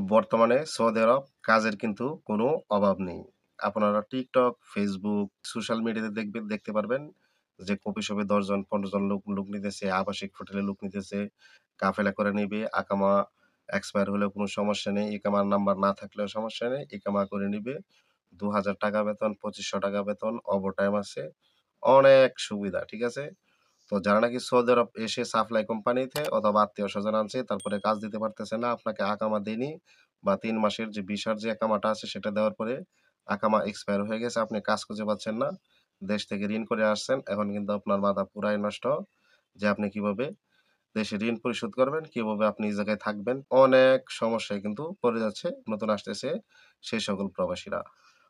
বর্তমানে সৌদি আরব কাজের কিন্তু কোনো অভাব নেই। আপনারা TikTok, Facebook, সোশ্যাল মিডিয়াতে দেখতে পারবেন যে কফি শপে ১০ জন ১৫ জন লোক নিতেছে, আবাসিক হোটেলে লোক নিতেছে, কাফেলা করে নিবে। আকামা এক্সপায়ার হলেও কোনো সমস্যা নেই। ইকামার নাম্বার না থাকলেও সমস্যা নেই। ইকামা করে নিবে। ৳২,০০০ বেতন, ৳২৫০০ বেতন, ওভারটাইম আছে। অনেক সুবিধা, ঠিক আছে? তো যারা নাকি সৌদি আরব এসে সাপ্লাই কোম্পানিতে অথবা আত্মীয়স্বজন আনছে তারপরে কাজ দিতে পারতেছে না, আপনাকে আকামা দেয়নি বা ৩ মাসের যে ভিসার যে আকামাটা আছে সেটা দেওয়ার পরে আকামা এক্সপায়ার হয়ে গেছে, আপনি কাজ খুঁজে পাচ্ছেন না। দেশ থেকে ঋণ করে আসছেন। এখন কিন্তু আপনার মাথা পুরাই নষ্ট যে আপনি কিভাবে দেশে ঋণ পরিশোধ করবেন, কিভাবে আপনি এই জায়গায় থাকবেন। অনেক সমস্যায় কিন্তু পড়ে যাচ্ছে নতুন আসতেছে সেই সকল প্রবাসীরা।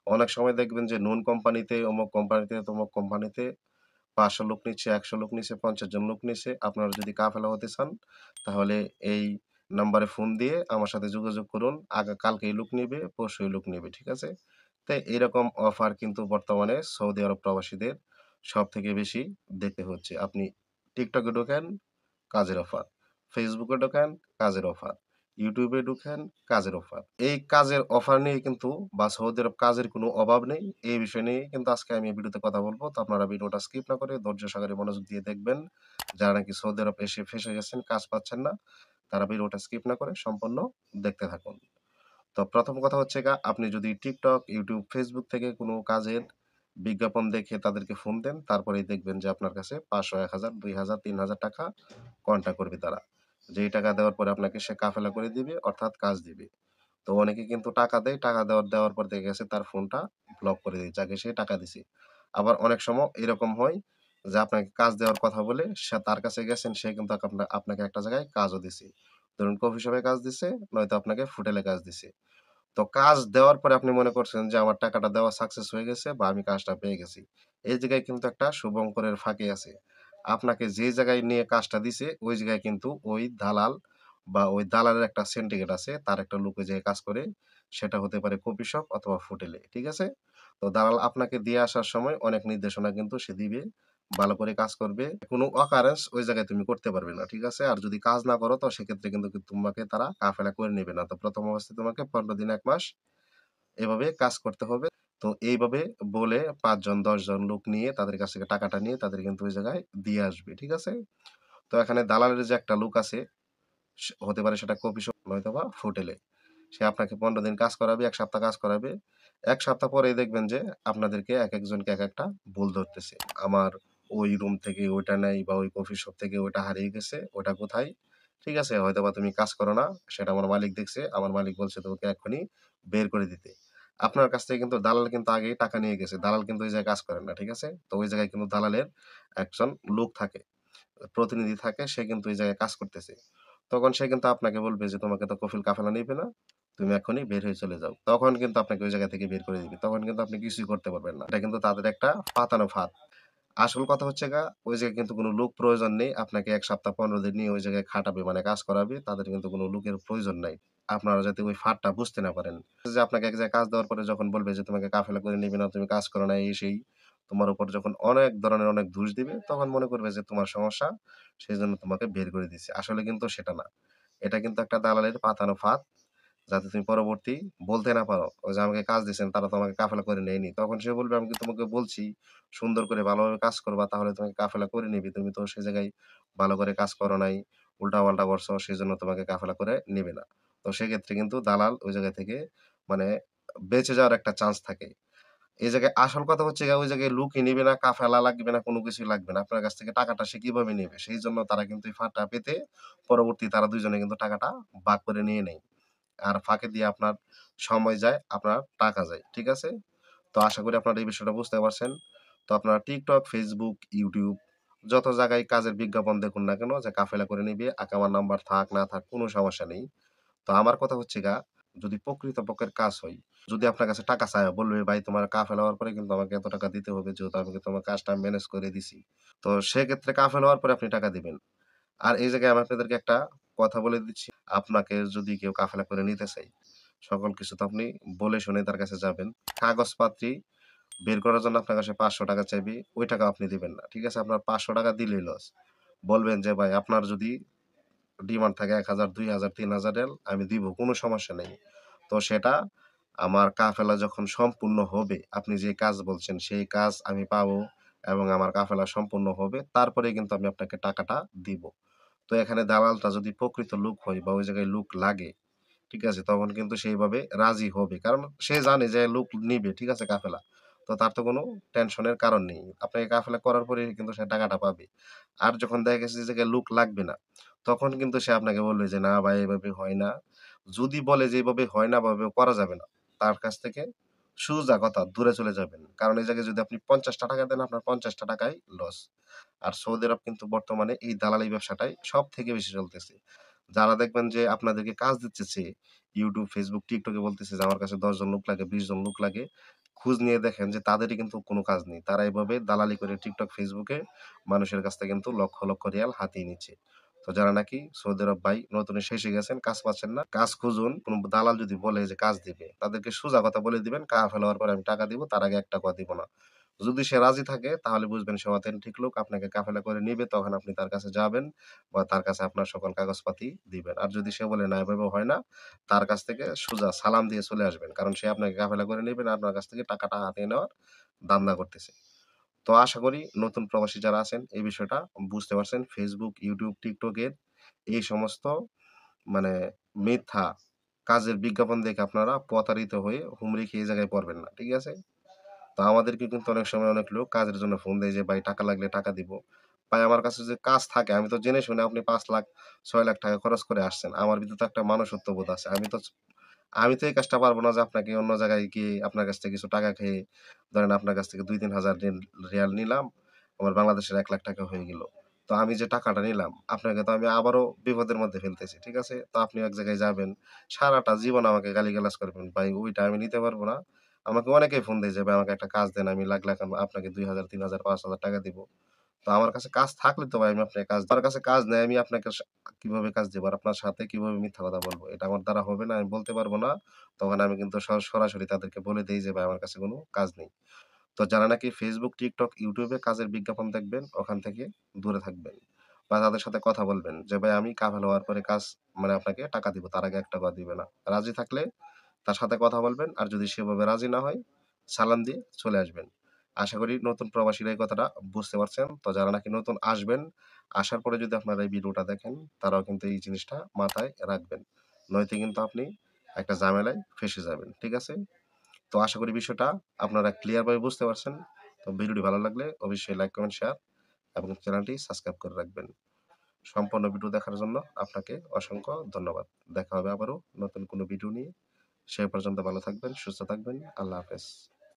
অনেক সময় দেখবেন যে নুন কোম্পানিতে, অমুক কোম্পানিতে, তমুক কোম্পানিতে ৫০০ লোক নিচ্ছে, ১০০ লোক নিচ্ছে, ৫০ জন লোক নিচ্ছে। আপনারা যদি কাফেলা হতে চান, তাহলে এই নাম্বারে ফোন দিয়ে আমার সাথে যোগাযোগ করুন। কালকেই লোক নিবে, পরশুই লোক নিবে। ঠিক আছে? তো এরকম অফার কিন্তু বর্তমানে সৌদি আরব প্রবাসীদের সবথেকে বেশি দেখতে হচ্ছে। আপনি TikTok এ ঢোকেন, কাজের অফার। Facebook এ ঢোকেন, কাজের অফার। YouTube এ ঢুকেন, কাজের অফার। এই কাজের অফার নিয়ে কিন্তু বা সৌদি আরব কাজের কোনো অভাব নেই। এই বিষয় নিয়ে কিন্তু আজকে আমি এই ভিডিওতে কথা বলব। তো আপনারা ভিডিওটা স্কিপ না করে ধৈর্য সহকারে মনোযোগ দিয়ে দেখবেন। যারা নাকি সৌদি আরব এসে ফেঁসে গেছেন, কাজ পাচ্ছেন না, তারা ভিডিওটা স্কিপ না করে সম্পূর্ণ দেখতে থাকুন। তো ১ম কথা হচ্ছে আপনি যদি TikTok, YouTube, Facebook থেকে কোনো কাজের বিজ্ঞাপন দেখে তাদেরকে ফোন দেন, তারপরেই দেখবেন যে আপনার কাছে ৫০০, ১,০০০, ২,০০০, ৳৩,০০০ কন্ট্যাক্ট করবে তারা। যেই টাকা দেওয়ার পরে আপনাকে সে কাফেলা করে দিবে অর্থাৎ কাজ দিবে। তো অনেকে কিন্তু টাকা দেয়, টাকা দেওয়ার পর দেখা গেছে তার ফোনটা ব্লক করে দেয়, যাকে সে টাকা দিছে। আবার অনেক সময় এরকম হয় যে আপনাকে কাজ দেওয়ার কথা বলে তার কাছে গেছেন, সে কিন্তু আপনাকে একটা জায়গায় কাজও দিছে। ধরুন কফি শপে কাজ দিছে, নয়তো আপনাকে হোটেলে কাজ দিছে। তো কাজ দেওয়ার পরে আপনি মনে করছেন যে আমার টাকাটা দেওয়া সাকসেস হয়ে গেছে বা আমি কাজটা পেয়ে গেছি। এই জায়গায় কিন্তু একটা শুভঙ্করের ফাঁকি আছে। আপনাকে যে জায়গায় নিয়ে কাজটা দিছে ওই জায়গায় কিন্তু ওই দালাল বা ওই দালালের একটা সিন্ডিকেট আছে। তার একটা লোক ওই জায়গায় কাজ করে। সেটা হতে পারে কফি শপ অথবা হোটেলে। ঠিক আছে? তো দালাল আপনাকে দিয়ে আসার সময় অনেক নির্দেশনা কিন্তু সে দিবে। ভালো করে কাজ করবে। কোন occurrence ওই জায়গায় তুমি করতে পারবে না। ঠিক আছে? আর যদি কাজ না করো তো সেক্ষেত্রে কিন্তু তোমাকে তারা কাফেলা করে নিবে না। তো ১ম অবস্থায় তোমাকে ১৫ দিন ১ মাস এভাবে কাজ করতে হবে। তো এইভাবে বলে ৫ জন ১০ জন লোক নিয়ে তাদের কাছ থেকে টাকাটা নিয়ে তাদের কিন্তু ওই জায়গায় দিয়ে আসবে। ঠিক আছে? তো এখানে দালালের যে একটা লোক আছে হতে পারে সেটা কফি শপ নয়তোবা হোটেলে। সে আপনাকে ১৫ দিন কাজ করাবে, ১ সপ্তাহ কাজ করাবে। ১ সপ্তাহ পরেই দেখবেন যে আপনাদেরকে একেকজনকে একেকটা ভুল ধরতেছে। আমার ওই রুম থেকে ওইটা নাই বা ওই কফি শপ থেকে ওইটা হারিয়ে গেছে। ওটা কোথায়? ঠিক আছে? হয়তোবা তুমি কাজ করো না। সেটা আমার মালিক দেখছে। আমার মালিক বলছে তোমাকে এক্ষুনি বের করে দিতে। আপনার কাছ থেকে কিন্তু দালাল কিন্তু আগেই টাকা নিয়ে গেছে। দালাল কিন্তু ওই জায়গায় কাজ করে না। ঠিক আছে? তো ওই জায়গায় কিন্তু দালালের একজন লোক থাকে। প্রতিনিধি থাকে। সে কিন্তু ওই জায়গায় কাজ করতেছে। তখন সে কিন্তু আপনাকে বলবে যে, "তোমাকে তো কফিল কাফেলা নিবে না। তুমি এখনই বের হয়ে চলে যাও।" তখন কিন্তু আপনাকে ওই জায়গা থেকে বের করে দিবে। তখন কিন্তু আপনি কিছুই করতে পারবেন না। এটা কিন্তু তাদের একটা পাতানো ফাঁদ। আসল কথা হচ্ছে ওই জায়গায় কিন্তু কোনো লোক প্রয়োজন নেই। আপনাকে ১ সপ্তাহ ১৫ দিন নিয়ে ওই জায়গায় খাটাবে মানে কাজ করাবে। তাদের কিন্তু কোনো লোকের প্রয়োজন নাই। আপনারা যাতে ওই ফাঁদটা বুঝতে না পারেন। যে আপনাকে এক জায়গায় কাজ দেওয়ার পরে যখন বলবে যে, "তোমাকে কাফেলা করে নিবে না, তুমি কাজ করো না" এই সেই। তোমার উপর যখন অনেক ধরনের অনেক দোষ দিবে, তখন মনে করবে যে তোমার সমস্যা, সেজন্য তোমাকে বের করে দিছে। আসলে কিন্তু সেটা না। এটা কিন্তু একটা দালালের পাতানো ফাঁদ। যাতে তুমি পরবর্তী বলতে না পারো, ওই যে আমাকে কাজ দিছেন তারা তো আমাকে কাফেলা করে নেয়নি। তখন সে বলবে, "আমি কি তোমাকে বলছি সুন্দর করে ভালোভাবে কাজ করবা তাহলে তোমাকে কাফেলা করে নিবে। তুমি তো সে জায়গায় ভালো করে কাজ করো নাই, উল্টাপাল্টা করছো সেজন্য তোমাকে কাফেলা করে নিবে না।" তো সেক্ষেত্রে কিন্তু দালাল ওই জায়গা থেকে মানে বেঁচে যাওয়ার একটা চান্স থাকে। এই জায়গায় আসল কথা হচ্ছে ওই জায়গায় লুকই নিবে না, কাফেলা লাগবে না, কোনো কিছুই লাগবে না। আপনার কাছ থেকে টাকাটা সে কিভাবে নিবে? সেইজন্য তারা কিন্তু এই ফাঁদটা পেতে পরবর্তী তারা ২ জনে কিন্তু টাকাটা ভাগ করে নিয়ে নেয়। আর ফাঁকি দিয়ে আপনার সময় যায়, আপনার টাকা যায়। ঠিক আছে? তো আশা করি আপনারা এই বিষয়টা বুঝতে পারছেন। তো আপনারা TikTok, Facebook, YouTube যত জায়গায় কাজের বিজ্ঞাপন দেখুন না কেন যে কাফেলা করে নিবে, আকামার নাম্বার থাক না থাক কোনো সমস্যা নেই। তো আমার কথা হচ্ছে যদি প্রকৃতপক্ষের কাজ হয়, যদি আপনার কাছে টাকা চায় বলবে, "ভাই তোমার কাফেলা হওয়ার পরে কিন্তু আমাকে এত টাকা দিতে হবে যেহেতু আমি কিন্তু আমার কাজটা ম্যানেজ করে দিছি।" তো সেক্ষেত্রে কাফেলা হওয়ার পরে আপনি টাকা দিবেন। আর এই জায়গায় আমি আপনাদেরকে একটা কথা বলে দিচ্ছি। আপনাকে যদি কেউ কাফেলা করে নিতে চায়, সকল কিছু তো আপনি বলে শুনে তার কাছে যাবেন। কাগজপাত্রী বের করার জন্য আপনার কাছে ৳৫০০ চাইবে, ওই টাকা আপনি দিবেন না। ঠিক আছে? আপনার ৳৫০০ দিলেই লস। বলবেন যে, "ভাই আপনার যদি ডিমান্ড থাকে ১,০০০, ২,০০০, ৩,০০০ রিয়াল আমি দিব। কোনো সমস্যা নেই। তো সেটা আমার কাফেলা যখন সম্পূর্ণ হবে, আপনি যে কাজ বলছেন সেই কাজ আমি পাবো এবং আমার কাফেলা সম্পূর্ণ হবে। তারপরেই কিন্তু আমি আপনাকে টাকাটা দিব। তো এখানে দালালটা যদি প্রকৃত লোক হয় বা ওই জায়গায় লোক লাগে, ঠিক আছে? তখন কিন্তু সেইভাবে রাজি হবে। কারণ সে জানে যে লোক নিবে, ঠিক আছে? কাফেলা। তো তার তো কোনো টেনশনের কারণ নেই। আপনাকে কাফেলা করার পরেই কিন্তু সে টাকাটা পাবে। আর যখন দেখা গেছে যে জায়গায় লোক লাগবে না, তখন কিন্তু সে আপনাকে বলবে যে, "না ভাই এভাবে হয় না।" যদি বলে যে এভাবে হয় না বা এভাবে করা যাবে না, তার কাছ থেকে সোজা কথা দূরে চলে যাবেন। কারণ এই জায়গায় যদি আপনি ৳৫০ দেন, আপনার ৳৫০ লস। আর সৌদি আরব কিন্তু বর্তমানে এই দালালি ব্যবসাটাই সবথেকে বেশি চলতেছে। যারা দেখবেন যে আপনাদেরকে কাজ দিতেছে, YouTube, Facebook, TikTok এ বলতেছে যে আমার কাছে ১০ জন লোক লাগে, ২০ জন লোক লাগে। খোঁজ নিয়ে দেখেন যে তাদেরই কিন্তু কোনো কাজ নেই। তারা এভাবে দালালি করে TikTok, Facebook এ মানুষের কাছ থেকে কিন্তু লক্ষ, লক্ষ রিয়াল হাতিয়ে নিচ্ছে। তো যারা নাকি সৌদি আরব ভাই নতুন এসে গেছেন, কাজ পাচ্ছেন না, কাজ খুঁজুন। কোন দালাল যদি বলে যে কাজ দিবে, তাদেরকে সোজা কথা বলে দিবেন, কাফেলা হওয়ার পরে আমি টাকা দিব, তার আগে ৳১ দিব না। যদি সে রাজি থাকে তাহলে বুঝবেন সে অথেন্টিক লোক, আপনাকে কাফেলা করে নিবে, তখন আপনি তার কাছে যাবেন বা তার কাছে আপনার সকল কাগজপাতি দিবেন। আর যদি সে বলে না এভাবে হয় না, তার কাছ থেকে সোজা সালাম দিয়ে চলে আসবেন। কারণ সে আপনাকে কাফেলা করে নিবে না, আপনার কাছ থেকে টাকাটা হাতিয়ে নেওয়ার ধান্দা করতেছে। তো আশা করি নতুন প্রবাসী যারা আছেন এই বিষয়টা বুঝতে পারছেন। Facebook, YouTube, TikTok এর এই সমস্ত মানে মিথ্যা কাজের বিজ্ঞাপন দেখে আপনারা প্রতারিত হয়ে হুমড়ি খেয়ে এই জায়গায় পড়বেন না। ঠিক আছে? তো আমাদেরকে কিন্তু অনেক সময় অনেক লোক কাজের জন্য ফোন দেয় যে, "ভাই টাকা লাগলে টাকা দিব।" ভাই আমার কাছে যে কাজ থাকে আমি তো জেনে শুনে আপনি ৫,০০,০০০ ৳৬,০০,০০০ খরচ করে আসছেন। আমার ভিতরে তো একটা মনুষ্যত্ববোধ আছে। আমি তো এই কাজটা পারব না যে আপনাকে অন্য জায়গায় গিয়ে আপনার কাছ থেকে কিছু টাকা খেয়ে ধরেন আপনার কাছ থেকে ২-৩,০০০ রিয়াল নিলাম। আমার বাংলাদেশের ৳১,০০,০০০ হয়ে গেল। তো আমি যে টাকাটা নিলাম আপনাকে তো আমি আবারও বিপদের মধ্যে ফেলতেছি। ঠিক আছে? তো আপনি এক জায়গায় যাবেন। সারাটা জীবন আমাকে গালিগালাজ করবেন। ভাই ওইটা আমি নিতে পারব না। আমাকে অনেকেই ফোন দেয় যে, "ভাই আমাকে একটা কাজ দেন। আমি লাগলে এখন আপনাকে ২,০০০, ৩,০০০, ৳৫,০০০ দিব।" তো আমার কাছে কাজ থাকলে তো ভাই আমি আপনাকে কাজ আমার কাছে কাজ নেই। আমি আপনাকে কিভাবে কাজ দিব? আর আপনার সাথে কিভাবে মিথ্যা কথা বলব? এটা আমার দ্বারা হবে না। আমি বলতে পারব না। তখন আমি কিন্তু সরাসরি তাদেরকে বলে দেই যে, "ভাই আমার কাছে কোন কাজ নেই।" তো যারা নাকি Facebook, TikTok, YouTube এ কাজের বিজ্ঞাপন দেখবেন, ওখান থেকে দূরে থাকবেন। বা তাদের সাথে কথা বলবেন যে, "ভাই আমি কাফেলা হওয়ার পরে কাজ মানে আপনাকে টাকা দিব। তার আগে ৳১ দিবে না।" রাজি থাকলে তার সাথে কথা বলবেন। আর যদি সেভাবে রাজি না হয়, সালাম দিয়ে চলে আসবেন। আশা করি নতুন প্রবাসীরা এই কথাটা বুঝতে পারছেন। তো যারা নাকি নতুন আসবেন, আসার পরে যদি আপনারা এই ভিডিওটা দেখেন, তারাও কিন্তু এই জিনিসটা মাথায় রাখবেন। নয়তো কিন্তু আপনি একটা ঝামেলায় ফেঁসে যাবেন। ঠিক আছে? তো আশা করি বিষয়টা আপনারা ক্লিয়ার ভাবে বুঝতে পারছেন। তো ভিডিওটি ভালো লাগলে অবশ্যই লাইক, কমেন্ট, শেয়ার এবং চ্যানেলটি সাবস্ক্রাইব করে রাখবেন। সম্পূর্ণ ভিডিও দেখার জন্য আপনাকে অসংখ্য ধন্যবাদ। দেখা হবে আবারও নতুন কোনো ভিডিও নিয়ে। সে পর্যন্ত ভালো থাকবেন, সুস্থ থাকবেন। আল্লাহ হাফেজ।